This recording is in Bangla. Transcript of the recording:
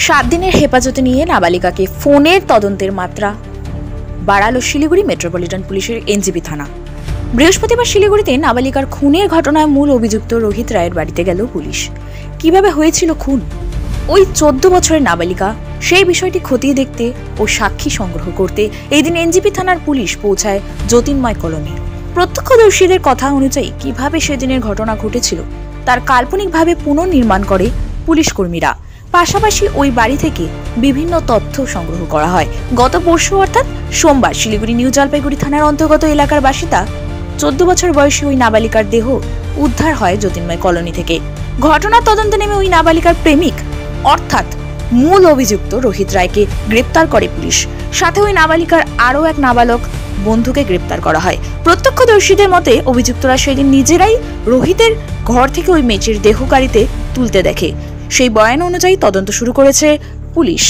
7 দিনের হেফাজতে নিয়ে নাবালিকাকে ফোনের তদন্তের মাত্রা বাড়ালো শিলিগুড়ি মেট্রোপলিটন পুলিশের এনজিপি থানা। বৃহস্পতিবার শিলিগুড়িতে নাবালিকার খুনের ঘটনায় মূল অভিযুক্ত রোহিত রায়ের বাড়িতে গেল পুলিশ। কিভাবে হয়েছিল খুন, ওই 14 বছরের নাবালিকা, সেই বিষয়টি খতিয়ে দেখতে ও সাক্ষী সংগ্রহ করতে এই দিন এনজিপি থানার পুলিশ পৌঁছায় জ্যোতির্ময় কলোনি। প্রত্যক্ষদর্শীদের কথা অনুযায়ী কিভাবে সেদিনের ঘটনা ঘটেছিল তার কাল্পনিকভাবে পুনর্নির্মাণ করে পুলিশ কর্মীরা। পাশাপাশি ওই বাড়ি থেকে বিভিন্ন তথ্য সংগ্রহ করা হয়। গত পরশু অর্থাৎ সোমবার শিলিগুড়ি নিউ জলপাইগুড়ি থানার অন্তর্গত এলাকার বাসিন্দা 14 বছর বয়সী ওই নাবালিকার দেহ উদ্ধার হয় জ্যোতির্ময় কলোনি থেকে। ঘটনার তদন্তে নেমে ওই নাবালিকার প্রেমিক অর্থাৎ মূল অভিযুক্ত রোহিত রায়কে গ্রেপ্তার করে পুলিশ। সাথে ওই নাবালিকার আরও এক নাবালক বন্ধুকে গ্রেপ্তার করা হয়। প্রত্যক্ষদর্শীদের মতে অভিযুক্তরা সেদিন নিজেরাই রোহিতের ঘর থেকে ওই মেয়েটির দেহ গাড়িতে তুলতে দেখে। সেই বয়ান অনুযায়ী তদন্ত শুরু করেছে পুলিশ।